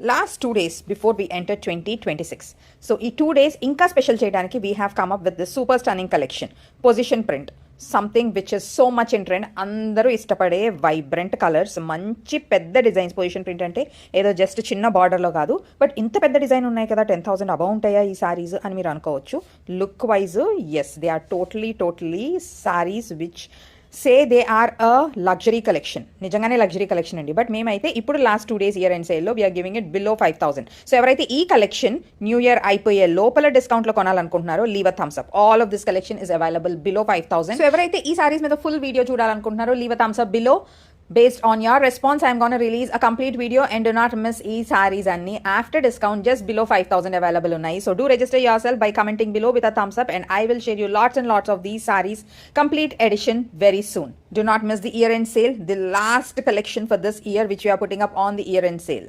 Last 2 days before we enter 2026. So ఈ 2 days ఇంకా special చేయడానికి we have come up with this super stunning collection. Position print, something which is so much in trend. అందరూ ఇష్టపడే vibrant colours, మంచి పెద్ద designs. Position print అంటే ఏదో just చిన్న బార్డర్లో కాదు, బట్ ఇంత పెద్ద డిజైన్ ఉన్నాయి కదా, 10,000 అబౌవ్ ఉంటాయా ఈ సారీస్ అని మీరు అనుకోవచ్చు. Look wise yes, they are totally saris which say they are a luxury collection. నిజంగానే లగ్జరీ కలెక్షన్ అండి. బట్ మేమైతే ఇప్పుడు లాస్ట్ 2 days ఇయర్ ఎండ్ సేల్లో we are giving it below 5,000. So ఎవరైతే ఈ కలెక్షన్ న్యూ ఇయర్ అయిపోయే లోపల డిస్కౌంట్లో కొనాలనుకుంటున్నారో leave a thumbs up. All of this collection is available below 5,000. So ఎవరైతే ఈ సారీస్ మీద ఫుల్ వీడియో చూడాలనుకుంటున్నారో leave a thumbs up below. Based on your response, I'm going to release a complete video, and do not miss e-sarees anni after discount just below 5,000 available unnai. So do register yourself by commenting below with a thumbs up, and I will share you lots and lots of these sarees complete edition very soon. Do not miss the year end sale, the last collection for this year which we are putting up on the year end sale.